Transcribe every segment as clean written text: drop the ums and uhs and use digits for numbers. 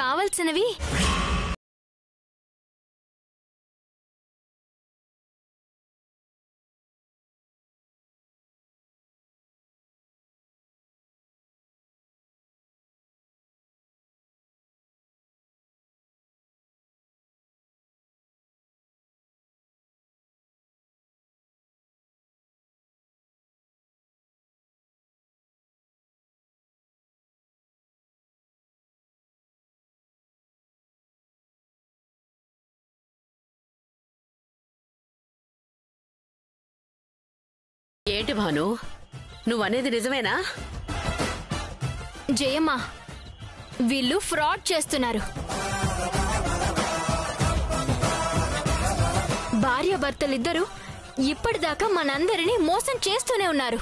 కావాల్సినవి ఏంటి భాను, నువ్వనేది నిజమేనా? జయమ్మా, వీళ్ళు ఫ్రాడ్ చేస్తున్నారు. భార్యాభర్తలిద్దరూ ఇప్పటిదాకా మనందరినీ మోసం చేస్తూనే ఉన్నారు.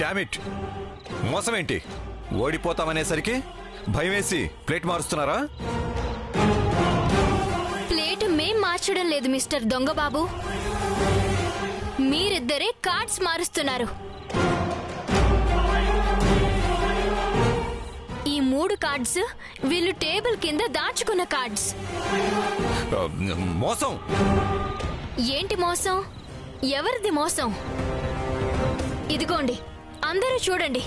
డామిట్, మోసమేంటి? ఓడిపోతామనేసరికి భయమేసి ప్లేట్ మారుస్తున్నారా? ప్లేట్ మేం మార్చడం లేదు మిస్టర్ దొంగబాబు, మీరిద్దరే కార్డ్స్ మారుస్తున్నారు. ఈ 3 కార్డ్స్ వీళ్ళు టేబుల్ కింద దాచుకున్న కార్డ్స్. మోసం ఏంటి మోసం? ఎవరిది మోసం? ఇదిగోండి, అందరూ చూడండి.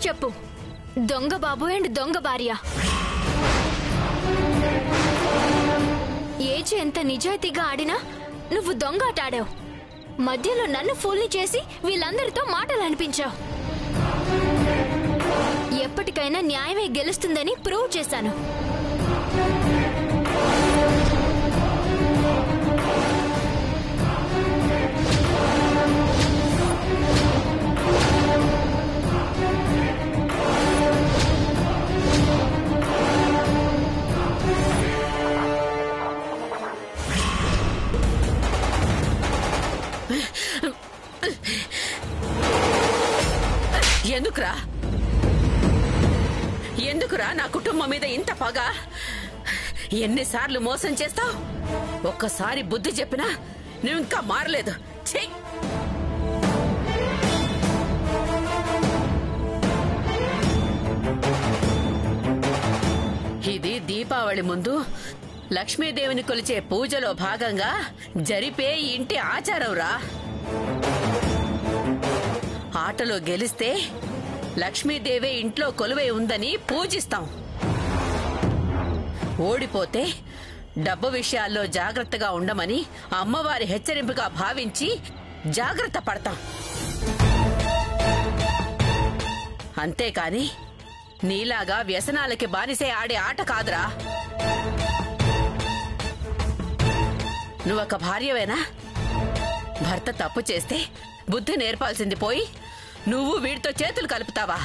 చెప్పు, దొంగ బాబు అండ్ దొంగ భార్య ఏజ్ ఎంత నిజాయితీగా ఆడినా నువ్వు దొంగ ఆట ఆడావు. మధ్యలో నన్ను ఫూల్ని చేసి వీళ్ళందరితో మాటలు అనిపించావు. ఎప్పటికైనా న్యాయమే గెలుస్తుందని ప్రూవ్ చేశాను. ఎందుకురా నా కుటుంబం మీద ఇంత పగ? ఎన్నిసార్లు మోసం చేస్తావు? ఒక్కసారి బుద్ధి చెప్పినా నువ్వు ఇంకా మారలేదు. ఇది దీపావళి ముందు లక్ష్మీదేవిని కొలిచే పూజలో భాగంగా జరిపే ఇంటి ఆచారంరా. ఆటలో గెలిస్తే లక్ష్మీదేవి ఇంట్లో కొలువై ఉందని పూజిస్తాం. ఓడిపోతే డబ్బు విషయాల్లో జాగ్రత్తగా ఉండమని అమ్మవారి హెచ్చరింపుగా భావించి జాగ్రత్త పడతాం. అంతేకాని నీలాగా వ్యసనాలకి బానిసే ఆడే ఆట కాదురా. నువ్వొక భార్యవేనా? భర్త తప్పు చేస్తే బుద్ధి నేర్పాల్సింది పోయి నువ్వు వీడితో చేతులు కలుపుతావా?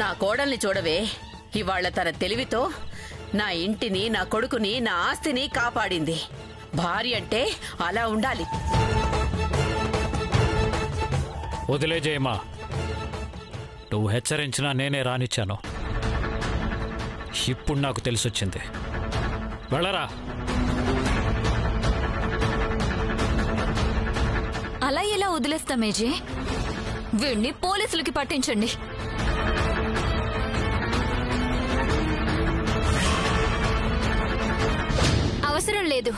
నా కోడల్ని చూడవే, ఇవాళ్ల తన తెలివితో నా ఇంటిని, నా కొడుకుని, నా ఆస్తిని కాపాడింది. భార్య అంటే అలా ఉండాలి. వదిలే జయమా, నువ్వు హెచ్చరించినా నేనే రానిచ్చాను. ఇప్పుడు నాకు తెలిసొచ్చింది. వెళ్ళరా. అలా ఎలా వదిలేస్తామేజీ? వీణ్ణి పోలీసులకి పట్టించండి. అవసరం లేదు.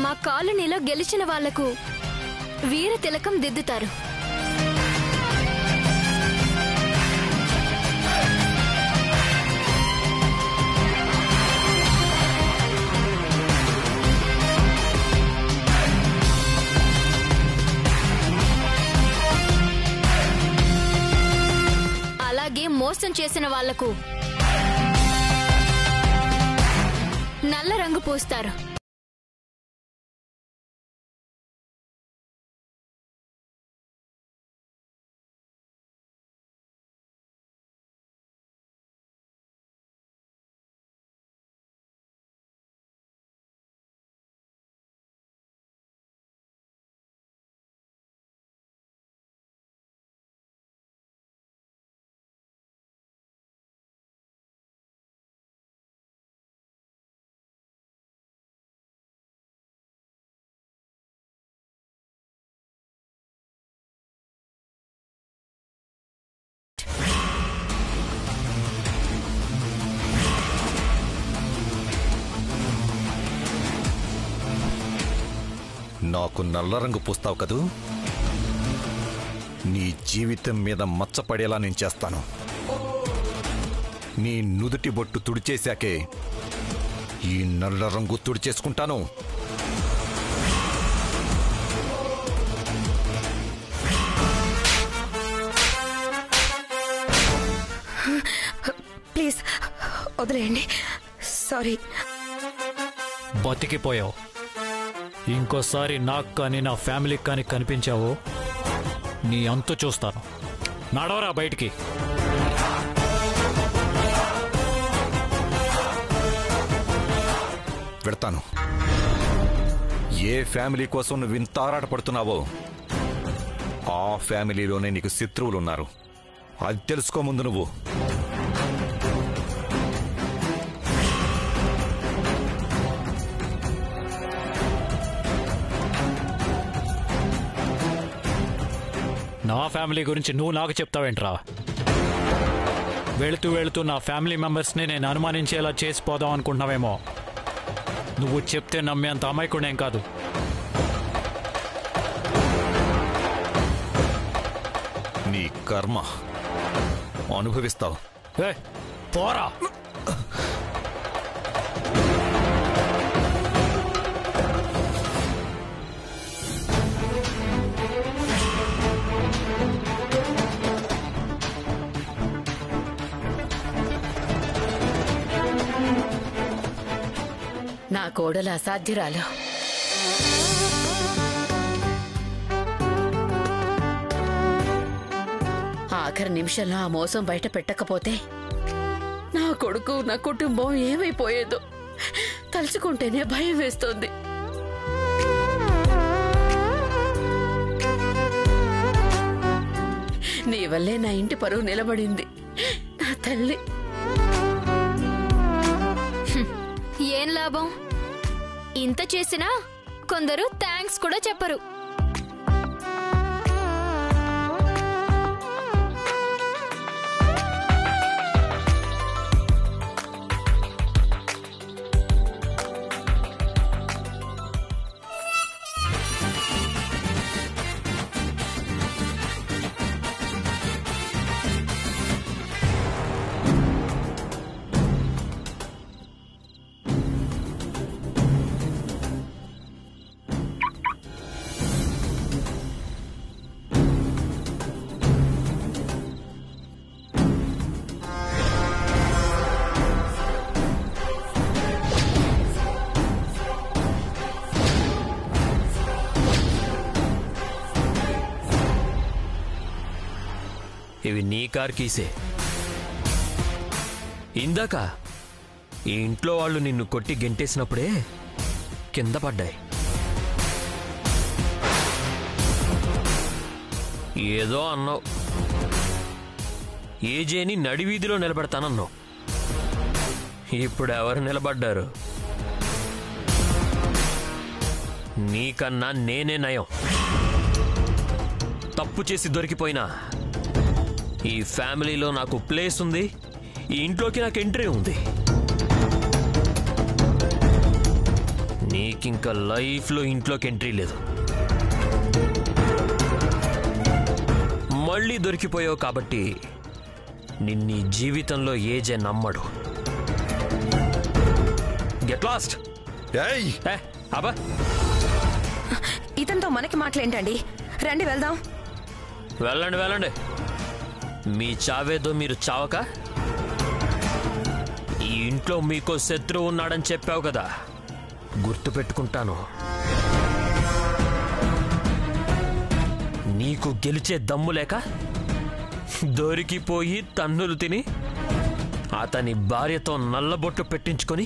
మా కాలనీలో గెలిచిన వాళ్లకు వీర తిలకం దిద్దుతారు. అలాగే మోసం చేసిన వాళ్లకు నల్ల రంగు పూస్తారు. నాకు నల్ల రంగు పూస్తావు కదూ, నీ జీవితం మీద మచ్చపడేలా నేను చేస్తాను. నీ నుదుటి బొట్టు తుడిచేశాకే ఈ నల్ల రంగు తుడిచేసుకుంటాను. ప్లీజ్ వదిలేయండి. సారీ. బతికిపోయావు. ఇంకోసారి నాకు కానీ నా ఫ్యామిలీకి కానీ కనిపించావో నీ అంతు చూస్తాను. నడవరా బయటికి. పెడతాను. ఏ ఫ్యామిలీ కోసం నువ్వు ఇంత ఆరాటపడుతున్నావో ఆ ఫ్యామిలీలోనే నీకు శత్రువులున్నారు. అది తెలుసుకో ముందు నువ్వు. నా ఫ్యామిలీ గురించి నువ్వు నాకు చెప్తావేంట్రా? వెళుతూ వెళుతూ నా ఫ్యామిలీ మెంబర్స్ని నేను అనుమానించేలా చేసిపోదాం అనుకుంటున్నావేమో. నువ్వు చెప్తే నమ్మేంత అమాయకుడేం కాదు. నీ కర్మ అనుభవిస్తావు. పోరా. నా కోడలు అసాధ్యురాలు. ఆఖరి నిమిషంలో ఆ మోసం బయట పెట్టకపోతే నా కొడుకు నా కుటుంబం ఏమైపోయేదో తలుచుకుంటేనే భయం వేస్తోంది. నీ వల్లే నా ఇంటి పరువు నిలబడింది నా తల్లి. ఏం లాభం? ఇంత చేసినా కొందరు థ్యాంక్స్ కూడా చెప్పరు. ఇవి నీ కార్ కీసే. ఇందాక ఈ ఇంట్లో వాళ్ళు నిన్ను కొట్టి గెంటేసినప్పుడే కింద పడ్డాయి. ఏదో అన్నావు, ఏజేని నడివీధిలో నిలబెడతానన్నావు. ఇప్పుడు ఎవరు నిలబడ్డారు? నీకన్నా నేనే నయం. తప్పు చేసి దొరికిపోయినా ఈ ఫ్యామిలీలో నాకు ప్లేస్ ఉంది, ఈ ఇంట్లోకి నాకు ఎంట్రీ ఉంది. నీకింక లైఫ్లో ఇంట్లోకి ఎంట్రీ లేదు. మళ్ళీ దొరికిపోయావు కాబట్టి నిన్నీ జీవితంలో ఏజే నమ్మడు. Get lost. అబ్బా, ఇతనితో మనకి మాటలేంటండి? రండి వెళ్దాం. వెళ్ళండి వెళ్ళండి. మీ చావేదో మీరు చావక ఈ ఇంట్లో మీకో శత్రువు ఉన్నాడని చెప్పావు కదా, గుర్తు పెట్టుకుంటాను. నీకు గెలిచే దమ్ము లేక దొరికిపోయి తన్నులు తిని అతని భార్యతో నల్లబొట్టు పెట్టించుకొని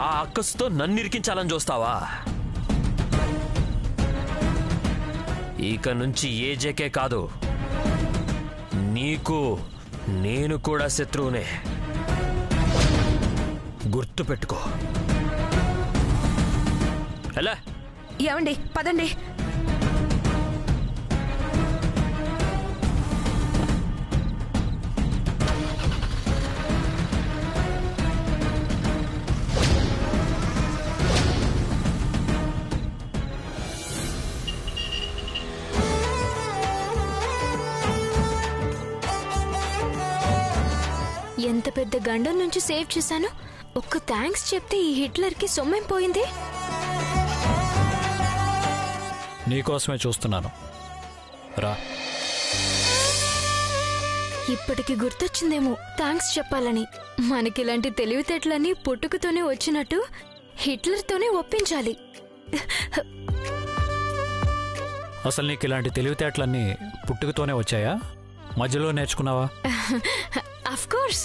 ఆ అక్కసుతో నన్ను ఇరికించాలని చూస్తావా? ఇక నుంచి ఏజేకే కాదు, నీకు నేను కూడా శత్రువునే. గుర్తు పెట్టుకో. ఎలా? ఏమండి, పదండి. ఎంత పెద్ద గండం నుంచి సేవ్ చేశాను. ఒక్క థ్యాంక్స్ చెప్తే ఈ హిట్లర్కి సొమ్మేం పోయింది. నీకోసమే చూస్తున్నాను, రా. ఇప్పటికి గుర్తొచ్చిందేమో థ్యాంక్స్ చెప్పాలని. మనకిలాంటి తెలివితేటలన్నీ పుట్టుకతోనే వచ్చినట్టు హిట్లర్తోనే ఒప్పించాలి. అసలు నీకు ఇలాంటి తెలివితేటలన్నీ పుట్టుకతోనే వచ్చాయా, మధ్యలో నేర్చుకున్నావా? అఫ్ కోర్స్,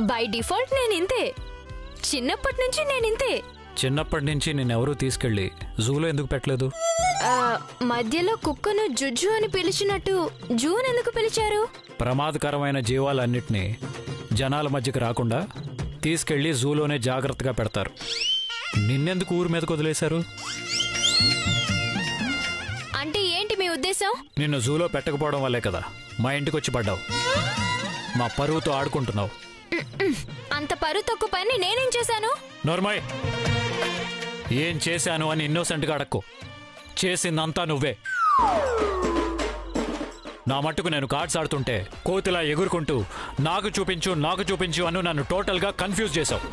బై డిఫాల్ట్ నేనింతే. చిన్నప్పటి నుంచి నేనింతే. చిన్నప్పటి నుంచి నిన్నెవరూ తీసుకెళ్లి జూలో ఎందుకు పెట్టలేదు? మధ్యలో కుక్కను జుజ్జు అని పిలిచినట్టు జూన్ ఎందుకు పిలిచారు? ప్రమాదకరమైన జీవాలన్నిటినీ జనాల మధ్యకి రాకుండా తీసుకెళ్లి జూలోనే జాగ్రత్తగా పెడతారు. నిన్నెందుకు ఊరి మీదకు వదిలేశారు? అంటే ఏంటి మీ ఉద్దేశం? నిన్ను జూలో పెట్టకపోవడం వల్లే కదా మా ఇంటికి వచ్చి పడ్డావు. మా పరువుతో ఆడుకుంటున్నావు. అంత పరువు తక్కువ పని నేనేం చేశాను? నోర్మయ్, ఏం చేశాను అని ఇన్నోసెంట్గా అడక్కు. చేసిందంతా నువ్వే. నా మట్టుకు నేను కార్డ్స్ ఆడుతుంటే కోతిలా ఎగురుకుంటూ నాకు చూపించు అను నన్ను టోటల్గా కన్ఫ్యూజ్ చేశావు.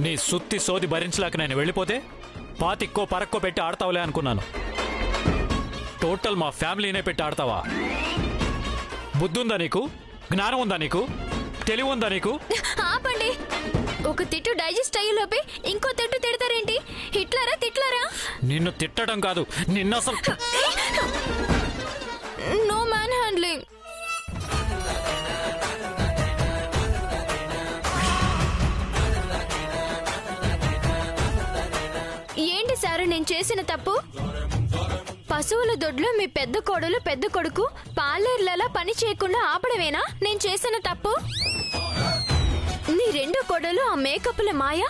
నీ సుత్తి సోది భరించలేక నేను వెళ్ళిపోతే పాతిక్కో పరక్కో పెట్టి ఆడతావులే అనుకున్నాను. టోటల్ మా ఫ్యామిలీనే పెట్టి ఆడతావా? బుద్ధుందా నీకు? జ్ఞానం ఉందా నీకు? తెలివి ఉందా నీకు? ఆపండి. ఒక తిట్టు డైజెస్ట్ అయ్యేలోపే ఇంకో తిట్టు తిడతారేంటి? హిట్లరా తిట్లరా? నిన్ను తిట్టడం కాదు, నిన్న అసలు. No man handling. ఏంటి సార్ నేను చేసిన తప్పు? పశువుల దొడ్లో మీ పెద్ద కోడలు పెద్ద కొడుకు పాలేర్లలా పని చేయకుండా ఆపడమేనా నేను చేసిన తప్పు? నీ రెండో కోడలు ఆ మేకప్ల మాయ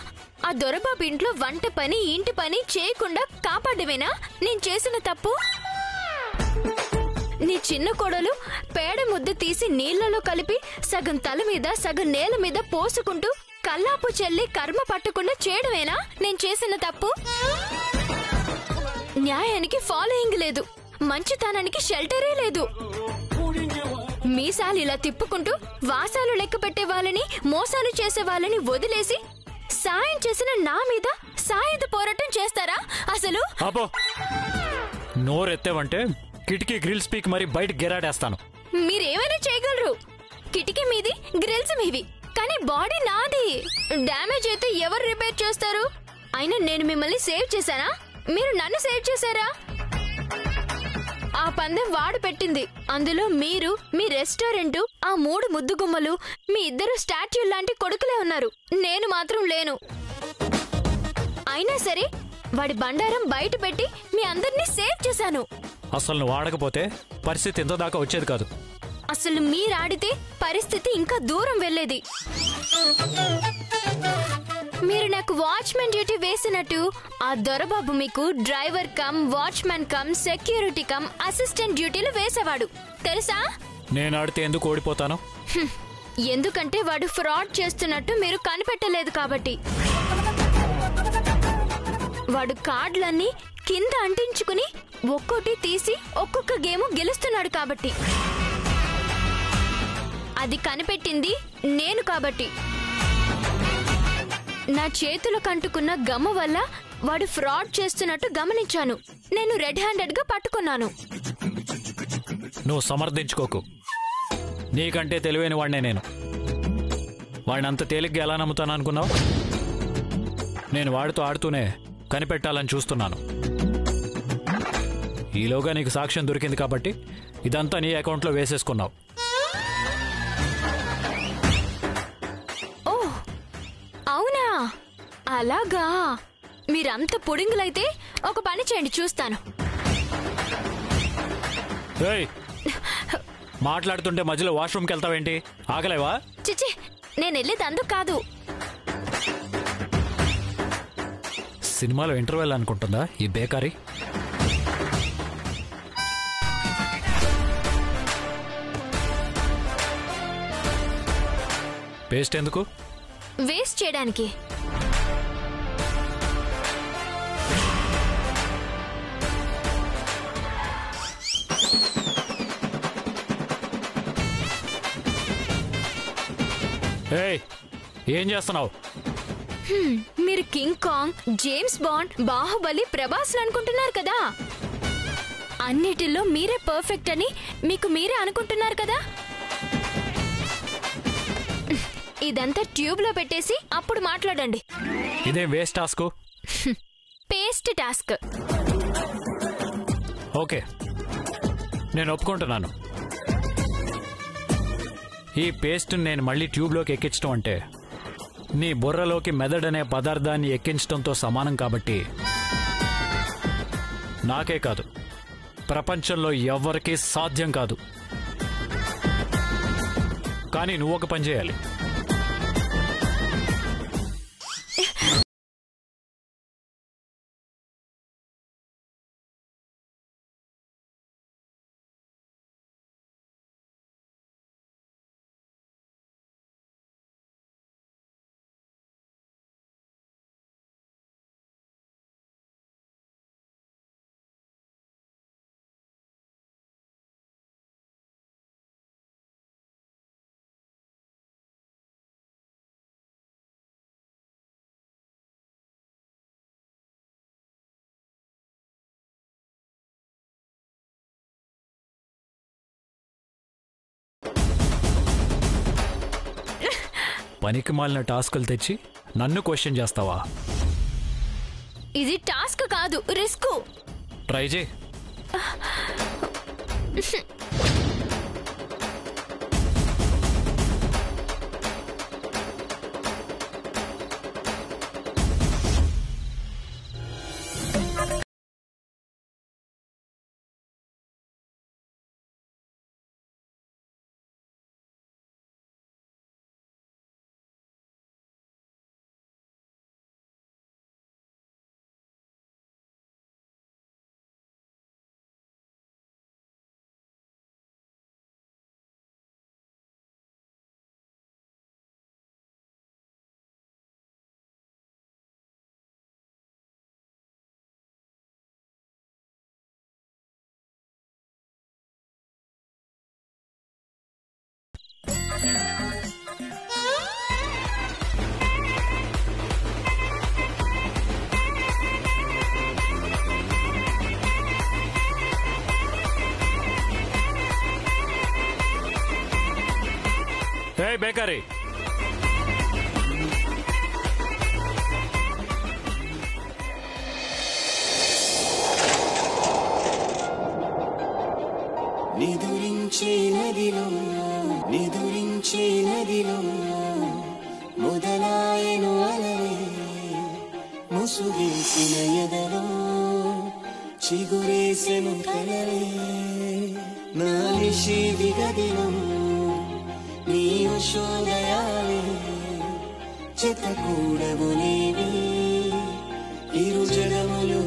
ఆ దొరబాబు ఇంట్లో వంట పని ఇంటి పని చేయకుండా కాపాడమేనా నేను చేసిన తప్పు? నీ చిన్న కోడలు పేడ ముద్ద తీసి నీళ్లలో కలిపి సగం తల మీద సగం నేల మీద పోసుకుంటూ కల్లాపు చెల్లి కర్మ పట్టకుండా చేయడమేనా నేను చేసిన తప్పు? న్యాయానికి ఫాలోయింగ్ లేదు, మంచితనానికి షెల్టరే లేదు. మీసాలు ఇలా తిప్పుకుంటూ వాసాలు లెక్క పెట్టే వాళ్ళని మోసాలు చేసే వాళ్ళని వదిలేసి సాయం చేసిన నా మీద సాయుధ పోరాటం చేస్తారా అసలు? అబ్బో, నోరెత్తావంటే కిటికీ గ్రిల్స్ పీక్ మరి బయట గెరాడేస్తాను. మీరేమైనా చేయగలరు. కిటికీ మీది, గ్రిల్స్ మీవి, కానీ బాడీ నాది. డ్యామేజ్ అయితే ఎవరు రిపేర్ చేస్తారు? అయినా నేను మిమ్మల్ని సేవ్ చేశానా? మీరు నన్ను సేవ్ చేశారా? ఆ పందెం వాడు పెట్టింది. అందులో మీరు, మీ రెస్టారెంట్, ఆ 3 ముద్దుగుమ్మలు, మీ ఇద్దరు స్టాచ్యూ లాంటి కొడుకులే ఉన్నారు. నేను మాత్రం లేను. అయినా సరే వాడి బండారం బయట పెట్టి మీ అందరినీ సేవ్ చేశాను. అసలు నువ్వు ఆడకపోతే పరిస్థితి ఎంత దాకా వచ్చేది కాదు. అసలు మీరాడితే పరిస్థితి ఇంకా దూరం వెళ్ళేది. మీరు నాకు వాచ్మెన్ డ్యూటీ వేసినట్టు ఆ దొరబాబు మీకు driver cum watchman cum security cum assistant డ్యూటీలు వేసేవాడు తెలుసా? నేను ఆడితే ఎందుకు ఓడిపోతాను? ఎందుకంటే వాడు ఫ్రాడ్ చేస్తున్నట్టు మీరు కనిపెట్టలేదు కాబట్టి. వాడు కార్డులన్నీ కింద అంటించుకుని ఒక్కోటి తీసి ఒక్కొక్క గేమ్ గెలుస్తున్నాడు కాబట్టి. అది కనిపెట్టింది నేను కాబట్టి. నా చేతులకు అంటుకున్న గమ్ము వల్ల వాడు ఫ్రాడ్ చేస్తున్నట్టు గమనించాను. నేను రెడ్ హ్యాండెడ్ గా పట్టుకున్నాను. నువ్వు సమర్థించుకోకు. నీకంటే తెలివైన వాడినే నేను. వాడిని అంత తేలిగ్గా ఎలా నమ్ముతాను అనుకున్నావు? నేను వాడితో ఆడుతూనే కనిపెట్టాలని చూస్తున్నాను. ఈలోగా నీకు సాక్ష్యం దొరికింది కాబట్టి ఇదంతా నీ అకౌంట్లో వేసేసుకున్నావు. ఓ అవునా, అలాగా. మీరంత పుడింగులైతే ఒక పని చేయండి, చూస్తాను. ఏయ్, మాట్లాడుతుంటే మధ్యలో వాష్రూమ్కి వెళ్తావేంటి? ఆగలేవా? చిచి, నేను వెళ్ళేది అందుకు కాదు. సినిమాలో ఇంటర్వెల్ అనుకుంటుందా ఈ బేకారీ? పేస్ట్ ఎందుకు? వేస్ట్ చేయడానికి. ఏయ్, ఏం చేస్తున్నావు? మీరు king Kong, James bond, Baahubali, Prabhas అనుకుంటున్నారు కదా. అన్నిటిలో మీరే పర్ఫెక్ట్ అని మీకు మీరే అనుకుంటున్నారు కదా. ఇదంతా ట్యూబ్ లో పెట్టేసి అప్పుడు మాట్లాడండి. ఇదేం waste task? Paste task. Okay, నేను ఒప్పుకుంటున్నాను. ఈ పేస్ట్ నేను మళ్ళీ ట్యూబ్లోకి ఎక్కించడం అంటే నీ బుర్రలోకి మెదడనే పదార్థాన్ని ఎక్కించడంతో సమానం కాబట్టి నాకే కాదు, ప్రపంచంలో ఎవ్వరికీ సాధ్యం కాదు. కానీ నువ్వు ఒక పని చేయాలి. పనికి మాలిన టాస్కులు తెచ్చి నన్ను క్వశ్చన్ చేస్తావా? ఇది టాస్క్ కాదు, రిస్క్. ట్రై చేయి. Hey, Bakery! నిదురించే నదిలో మొదలాయను అలవే ముసుగేసిన ఎదలో చిగురేసెను కలవే నా నిషేధి గదిలం నీ ఉషోదయాలే చిత్తకూడవు నీవి ఇరు జగములు